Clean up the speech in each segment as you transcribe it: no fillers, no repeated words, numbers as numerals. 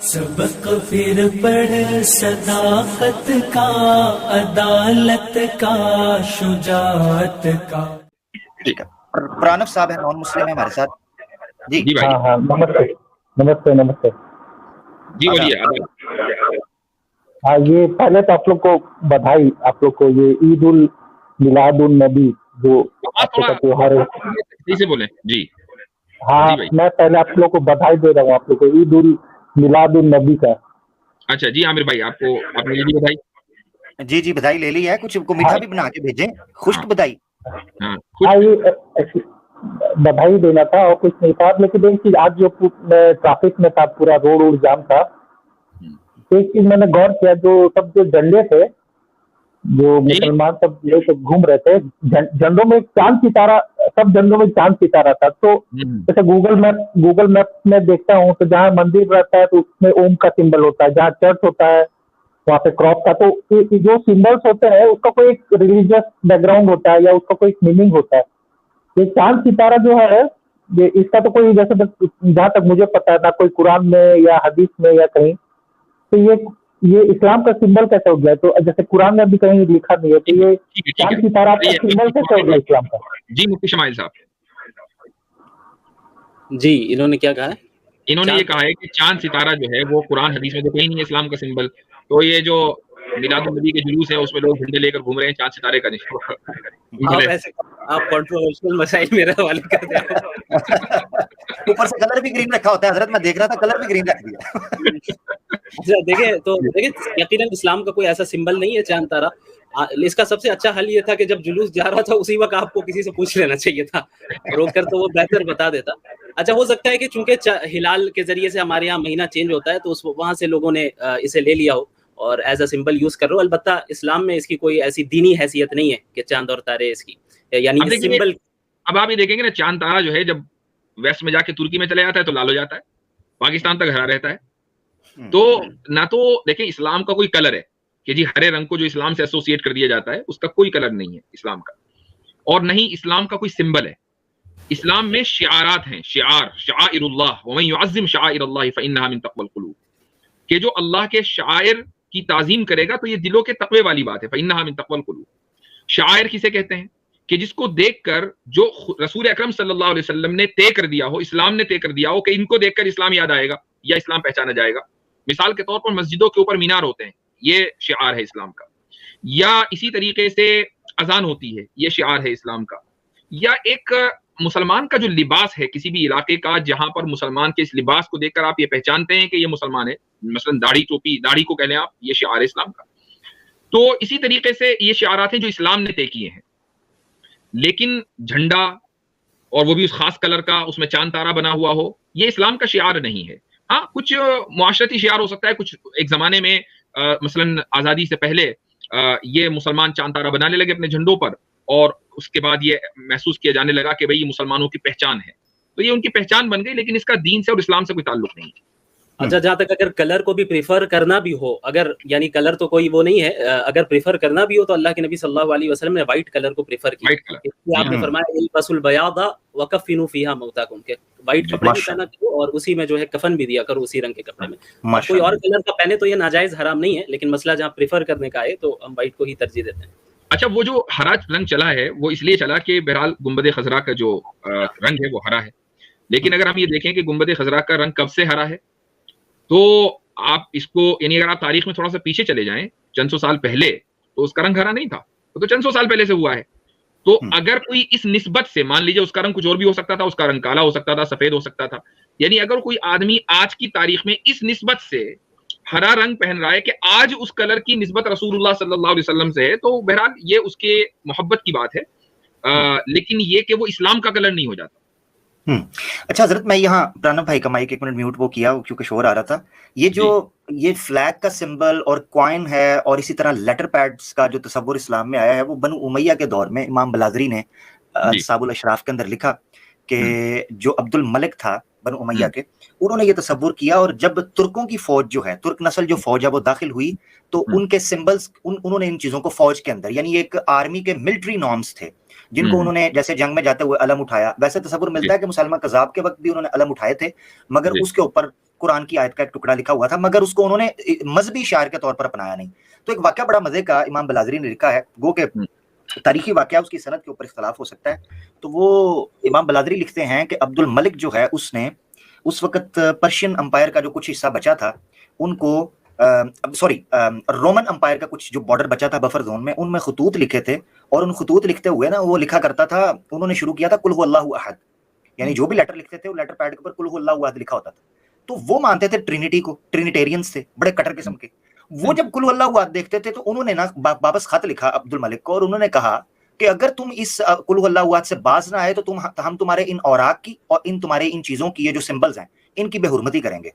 سبق پھر پڑھ صداقت کا، عدالت کا، شجاعت کا. ٹھیک ہے. پرانف صاحب ہیں، نان مسلم ہیں ہمارے ساتھ. جی جی بھائی. ہاں نمستے نمستے نمستے. جی بولیے. ہاں یہ پہلے تو آپ لوگ کو بدھائی، آپ لوگ کو یہ عید المیلاد النبی جو آپ لوگ کا تیوہار ہے. صحیح سے بولیں. جی ہاں میں پہلے آپ لوگ کو بدھائی دے رہا ہوں، آپ لوگ کو عید المیلاد النبی کا. اچھا جی عامر بھائی، آپ کو آپ نے لے لی بدھائی؟ جی جی بدھائی لے لی ہے. کچھ کو میٹھا بھی بنا کے بھیجیں، خشک بدھائی. ہاں یہ بدھائی دینا تھا اور کچھ نہیں تھا. لیکن ایک چیز آج جو ٹریفک میں تھا، پورا روڈ جام تھا، ایک چیز میں نے غور کیا، جو سب جو جھنڈے تھے، جو مسلمان سب لے کے گھوم رہے تھے، جھنڈوں میں چاند ستارہ، سب جھنڈوں میں چاند ستارہ تھا. تو جیسے گوگل میپ میں دیکھتا ہوں تو جہاں مندر رہتا ہے تو اس میں اوم کا سمبل ہوتا ہے، جہاں چرچ ہوتا ہے وہاں پہ کراس کا. تو جو سمبلس ہوتے ہیں اس کا کوئی ایک ریلیجیس بیک گراؤنڈ ہوتا ہے یا اس کا کوئی میننگ ہوتا ہے. یہ چاند ستارہ جو ہے یہ اس کا تو کوئی، جیسے جہاں تک مجھے پتا ہے، نہ کوئی قرآن میں یا حدیث میں یا کہیں. تو یہ اسلام کا سمبل کیسے ہو گیا؟ تو جیسے قرآن میں بھی کہیں لکھا نہیں ہے، تو یہ چاند ستارہ کا سمبل کیسے ہو گیا اسلام کا؟ جی مفتی شمائل صاحب. جی انہوں نے کیا کہا ہے؟ انہوں نے یہ کہا ہے کہ چاند ستارہ جو ہے وہ قرآن حدیث میں تو کہیں نہیں ہے اسلام کا سمبل. تو یہ جو میلاد النبی کے جلوس ہے اس میں لوگ جھنڈے لے کر گھوم رہے ہیں، چاند ستارے کا نہیں. آپ کنٹروورشل مسائل میرے حوالے کر دیں. اوپر سے کلر بھی گرین رکھا ہوتا ہے حضرت، میں دیکھ رہا تھا کلر بھی گرین رکھ دیا. دیکھیں یقیناً اسلام کا کوئی ایسا سمبل نہیں ہے چاند تارا. اس کا سب سے اچھا حل یہ تھا کہ جب جلوس جا رہا تھا اسی وقت آپ کو کسی سے پوچھ لینا چاہیے تھا روک کر، تو وہ بہتر بتا دیتا. اچھا ہو سکتا ہے کہ چونکہ ہلال کے ذریعے سے ہمارے یہاں مہینہ چینج ہوتا ہے تو وہاں سے لوگوں نے اسے لے لیا ہو اور ایز اے سمبل یوز کر رہے ہو. البتہ اسلام میں اس کی کوئی ایسی دینی حیثیت نہیں ہے کہ چاند اور تارے اس کی، یعنی سمبل. اب آپ یہ دیکھیں گے نا، چاند تارا جو ہے جب ویسٹ میں جا کے ترکی میں چلے جاتا ہے تو لال ہو جاتا ہے، پاکستان تک ہرا رہتا ہے. تو نہ تو دیکھیں اسلام کا کوئی کلر ہے کہ جی ہرے رنگ کو جو اسلام سے ایسوسیٹ کر دیا جاتا ہے اس کا کوئی کلر نہیں ہے اسلام کا، اور نہ ہی اسلام کا کوئی سمبل ہے. اسلام میں شعارات ہیں، شعائر اللہ ومن يعظم شعائر اللہ فانها من تقوى القلوب، کہ جو اللہ کے شعائر کی تعظیم کرے گا تو یہ دلوں کے تقوی والی بات ہے. فانها من تقوى القلوب. شعائر کسے کہتے ہیں؟ کہ جس کو دیکھ کر جو رسول اکرم صلی اللہ علیہ وسلم نے طے کر دیا ہو، اسلام نے طے کر دیا ہو کہ ان کو دیکھ کر اسلام یاد آئے گا یا اسلام پہچانا جائے گا. مثال کے طور پر مسجدوں کے اوپر مینار ہوتے ہیں، یہ شعار ہے اسلام کا. یا اسی طریقے سے اذان ہوتی ہے، یہ شعار ہے اسلام کا. یا ایک مسلمان کا جو لباس ہے کسی بھی علاقے کا، جہاں پر مسلمان کے اس لباس کو دیکھ کر آپ یہ پہچانتے ہیں کہ یہ مسلمان ہے، مثلا داڑھی ٹوپی، داڑھی کو کہہ لیں آپ، یہ شعار ہے اسلام کا. تو اسی طریقے سے یہ شعارات ہیں جو اسلام نے طے کیے ہیں. لیکن جھنڈا، اور وہ بھی اس خاص کلر کا، اس میں چاند تارا بنا ہوا ہو، یہ اسلام کا شعار نہیں ہے. ہاں کچھ معاشرتی شعار ہو سکتا ہے. کچھ ایک زمانے میں مثلا آزادی سے پہلے یہ مسلمان چاند تارا بنانے لگے اپنے جھنڈوں پر، اور اس کے بعد یہ محسوس کیا جانے لگا کہ بھئی یہ مسلمانوں کی پہچان ہے، تو یہ ان کی پہچان بن گئی، لیکن اس کا دین سے اور اسلام سے کوئی تعلق نہیں ہے. اچھا جہاں تک اگر کلر کو بھی پریفر کرنا بھی ہو، اگر یعنی کلر تو کوئی وہ نہیں ہے، اگر پریفر کرنا بھی ہو تو اللہ کے نبی صلی اللہ علیہ وسلم نے وائٹ کلر کو پریفر کیا. آپ نے فرمایا البسوا البیاض وکفنوا فیہا موتاکم، کہ وائٹ کپڑے بھی پہنا کرو اور اسی میں جو ہے کفن بھی دیا کرو اسی رنگ کے کپڑے میں. کوئی اور کلر کا پہنے تو یہ ناجائز حرام نہیں ہے، لیکن مسئلہ جہاں پریفر کرنے کا ہے تو ہم وائٹ کو ہی ترجیح دیتے ہیں. اچھا وہ جو ہرا رنگ چلا ہے وہ اس لیے چلا کہ بہرحال گنبد خضرا کا جو رنگ ہے وہ ہرا ہے. لیکن اگر ہم یہ دیکھیں کہ گنبد خضرا کا رنگ کب سے ہرا ہے، تو آپ اس کو یعنی اگر آپ تاریخ میں تھوڑا سا پیچھے چلے جائیں چند سو سال پہلے، تو اس کا رنگ ہرا نہیں تھا، وہ تو چند سو سال پہلے سے ہوا ہے. تو اگر کوئی اس نسبت سے، مان لیجیے اس کا رنگ کچھ اور بھی ہو سکتا تھا، اس کا رنگ کالا ہو سکتا تھا، سفید ہو سکتا تھا، یعنی اگر کوئی آدمی آج کی تاریخ میں اس نسبت سے ہرا رنگ پہن رہا ہے کہ آج اس کلر کی نسبت رسول اللہ صلی اللہ علیہ وسلم سے ہے، تو بہرحال یہ اس کے محبت کی بات ہے، لیکن یہ کہ وہ اسلام کا کلر نہیں ہو جاتا. اچھا حضرت، میں یہاں پرانب بھائی کا مائک ایک منٹ میوٹ وہ کیا کیونکہ شور آ رہا تھا. یہ جو یہ فلیگ کا سمبل اور کوائن ہے اور اسی طرح لیٹر پیڈز کا جو تصور اسلام میں آیا ہے، وہ بنو امیہ کے دور میں امام بلاذری نے انصاب الاشراف کے اندر لکھا کہ جو عبد الملک تھا بنو امیہ کے، انہوں نے یہ تصور کیا، اور جب ترکوں کی فوج جو ہے، ترک نسل جو فوج ہے وہ داخل ہوئی، تو ان کے سمبلز انہوں نے ان چیزوں کو فوج کے اندر، یعنی ایک آرمی کے ملٹری نارمز تھے جن کو انہوں نے جیسے جنگ میں جاتے ہوئے علم اٹھایا، ویسے تصور ملتا ہے کہ مسلمہ کذاب کے وقت بھی انہوں نے علم اٹھائے تھے، مگر اس کے اوپر قرآن کی آیت کا ایک ٹکڑا لکھا ہوا تھا, مگر اس کو انہوں نے مذہبی شعار کے طور پر اپنایا نہیں. تو ایک واقعہ بڑا مزے کا امام بلازری نے لکھا ہے, گو کہ تاریخی واقعہ, اس کی سند کے اوپر اختلاف ہو سکتا ہے. تو وہ امام بلازری لکھتے ہیں کہ عبد الملک جو ہے اس نے اس وقت پرشین امپائر کا جو کچھ حصہ بچا تھا ان کو رومن امپائر کا کچھ جو بارڈر بچا تھا بفر زون میں, ان میں خطوط لکھے تھے, اور ان خطوط لکھتے ہوئے نا وہ لکھا کرتا تھا, انہوں نے شروع کیا تھا قل هو اللہ احد, یعنی جو بھی لیٹر لکھتے تھے وہ لیٹر پیڈ کے اوپر قل هو اللہ احد لکھا ہوتا تھا. تو وہ مانتے تھے ٹرینٹی کو, ٹرینیٹیرینز تھے بڑے کٹر قسم کے. وہ جب قل هو اللہ احد دیکھتے تھے تو انہوں نے نا واپس خط لکھا عبد الملک کو, اور انہوں نے کہا کہ اگر تم اس قل هو اللہ احد سے باز نہ آئے تو ہم تمہارے ان اوراق کی اور ان تمہارے ان چیزوں کی, یہ جو سمبلز ہیں ان کی بے حرمتی کریں گے,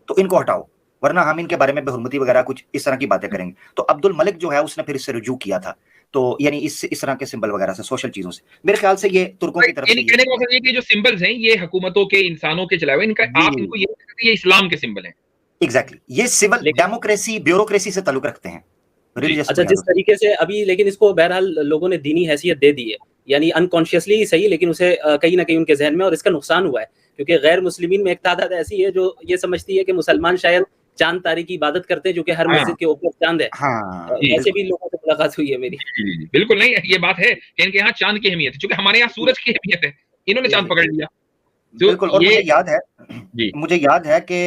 تو ان کو ہٹاؤ, ورنہ ہم ان کے بارے میں بے حرمتی وغیرہ کچھ اس طرح کی باتیں کریں گے. تو عبد الملک جو ہے اس نے پھر اس سے رجوع کیا تھا, تو یعنی اس طرح کے سمبل وغیرہ سے, سوشل چیزوں سے. میرے خیال سے یہ ترکوں کی طرف سے کہنے کا مطلب یہ کہ جو سمبلز ہیں یہ حکومتوں کے, انسانوں کے چلائے ہوئے, ان کا آپ ان کو یہ اسلام کے سمبل ہیں. ایگزیکٹلی, یہ سول ڈیموکریسی بیوروکریسی سے تعلق رکھتے ہیں. اچھا, جس طریقے سے ابھی لیکن اس کو بہرحال لوگوں نے دینی حیثیت دے دی ہے, یعنی انکانشیسلی ہی صحیح, لیکن اسے کہیں نہ کہیں ان کے ذہن میں, اور اس کا نقصان ہوا ہے کیونکہ غیر مسلمین میں ایک تعداد ایسی ہے جو یہ سمجھتی ہے کہ مسلمان شاید چاند تارے کی عبادت کرتے ہیں, جو کہ ہر مسجد کے اوپر چاند ہے. ایسے بھی لوگوں سے ملاقات ہوئی ہے میری. بالکل نہیں, یہ بات ہے کہ ان کے یہاں چاند کی اہمیت ہے, چونکہ ہمارے یہاں سورج کی اہمیت ہے, انہوں نے چاند پکڑ لیا. بالکل. اور مجھے یاد ہے کہ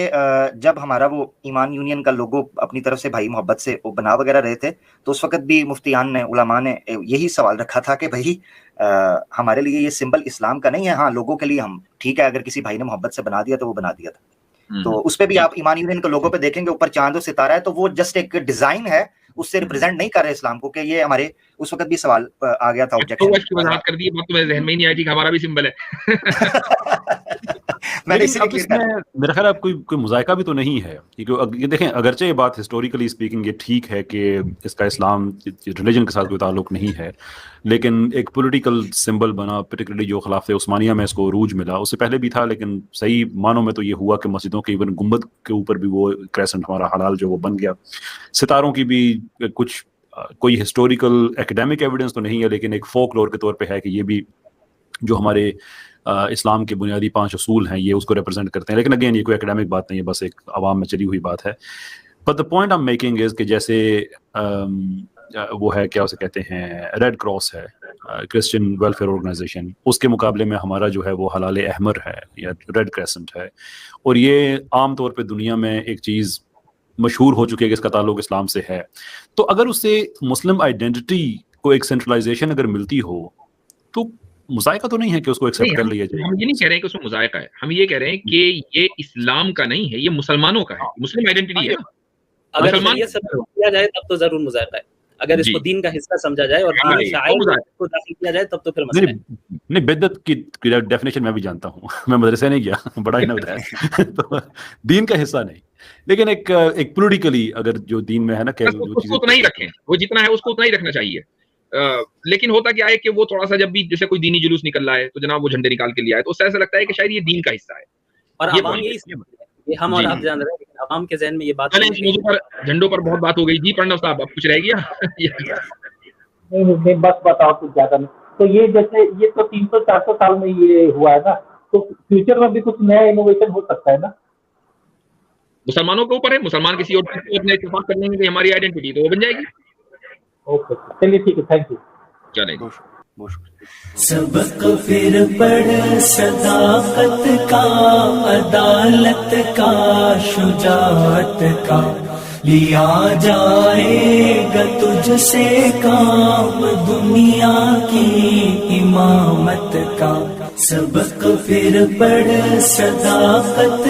جب ہمارا وہ ایمان یونین کا لوگو اپنی طرف سے بھائی محبت سے بنا وغیرہ رہے تھے, تو اس وقت بھی مفتیان نے, علماء نے یہی سوال رکھا تھا کہ بھائی ہمارے لیے یہ سمبل اسلام کا نہیں ہے, ہاں لوگوں کے لیے ہم ٹھیک ہے, اگر کسی بھائی نے محبت سے بنا دیا تو وہ بنا دیا تھا. تو اس پہ بھی آپ ایمان یونین کے لوگوں پہ دیکھیں گے اوپر چاند اور ستارہ ہے, تو وہ جسٹ ایک ڈیزائن ہے, اس سے ریپرزینٹ نہیں کر رہے اسلام کو. کہ یہ ہمارے اس وقت بھی سوال آ گیا تھا, آبجیکشن وضاحت کر دی, بات تو ذہن میں ہی نہیں آئی تھی کہ ہمارا بھی سمبل ہے. میرا خیال ہے کوئی مذائقہ بھی تو نہیں ہے, کیونکہ یہ دیکھیں اگرچہ یہ بات ہسٹوریکلی اسپیکنگ یہ ٹھیک ہے کہ اس کا اسلام ریلیجن کے ساتھ کوئی تعلق نہیں ہے, لیکن ایک پولیٹیکل سمبل بنا, پرٹیکولرلی جو خلافت عثمانیہ میں اس کو عروج ملا, اس سے پہلے بھی تھا, لیکن صحیح معنوں میں تو یہ ہوا کہ مسجدوں کے ایون گنبد کے اوپر بھی وہ کریسنٹ ہمارا حلال جو وہ بن گیا. ستاروں کی بھی کچھ کوئی ہسٹوریکل ایکڈیمک ایویڈنس تو نہیں ہے, لیکن ایک فولک لور کے طور پہ ہے کہ یہ بھی جو ہمارے اسلام کے بنیادی 5 اصول ہیں یہ اس کو ریپرزینٹ کرتے ہیں. لیکن اگین یہ کوئی ایکڈیمک بات نہیں ہے, بس ایک عوام میں چلی ہوئی بات ہے. But the point I'm making is کہ جیسے وہ ہے کیا اسے کہتے ہیں, ریڈ کراس ہے, کرسچن ویلفیئر آرگنائزیشن, اس کے مقابلے میں ہمارا جو ہے وہ ہلال احمر ہے یا ریڈ کریسنٹ ہے, اور یہ عام طور پہ دنیا میں ایک چیز مشہور ہو چکی ہے کہ اس کا تعلق اسلام سے ہے. تو اگر اس سے مسلم آئیڈینٹی کو ایک سینٹرلائزیشن اگر ملتی ہو تو مذائقہ تو نہیں ہے کہ اس کو ایکسیپٹ کر لیا جائے. ہم یہ نہیں کہہ رہے ہیں کہ اس میں مذائقہ ہے, ہم یہ کہہ رہے ہیں کہ یہ اسلام کا نہیں ہے, یہ مسلمانوں کا ہے, مسلم آئیڈینٹی ہے. اگر شریعت سے کیا جائے تب تو ضرور مذائقہ ہے, اگر اس کو دین کا حصہ سمجھا جائے اور دینی شعائر کو داخل کیا جائے تب تو پھر مسئلہ ہے. نہیں, بدعت کی ڈیفینیشن میں بھی جانتا ہوں, میں مدرسے نہیں گیا, بڑا ہی نہ بتایا, تو دین کا حصہ نہیں, لیکن ایک پولیٹیکلی اگر جو دین میں ہے نا کہ اس کو اتنا ہی رکھیں, وہ جتنا ہے اس کو اتنا ہی رکھنا چاہیے. لیکن ہوتا کیا ہے کہ وہ تھوڑا سا جب بھی جیسے کوئی دینی جلوس نکل رہا ہے تو جناب وہ جھنڈے نکال کے لیا ہے, تو اس سے ایسا لگتا ہے کہ شاید یہ دین کا حصہ ہے. اور عوام یہی ہم اور آپ جان رہے ہیں, لیکن عوام کے ذہن میں یہ بات اس موضوع پر جھنڈوں پر بہت بات ہو گئی. جی پرنو صاحب, اب کچھ رہ گیا؟ نہیں, بس بتاؤ کچھ زیادہ نہیں. تو یہ جیسے یہ تو 300-400 سال میں یہ ہوا ہے نا, تو فیوچر میں بھی کچھ نیا انوویشن ہو سکتا ہے نا. مسلمانوں کے اوپر ہے, مسلمان کسی اور اپنے اتفاق کر لیں گے کہ ہماری آئیڈینٹی تو وہ بن جائے گی. اوکے, چلیے ٹھیک ہے, تھینک یو. چلیں سبق پھر پڑھ صداقت کا, عدالت کا, شجاعت کا, لیا جائے گا تجھ سے کام دنیا کی امامت کا. سبق پھر پڑھ صداقت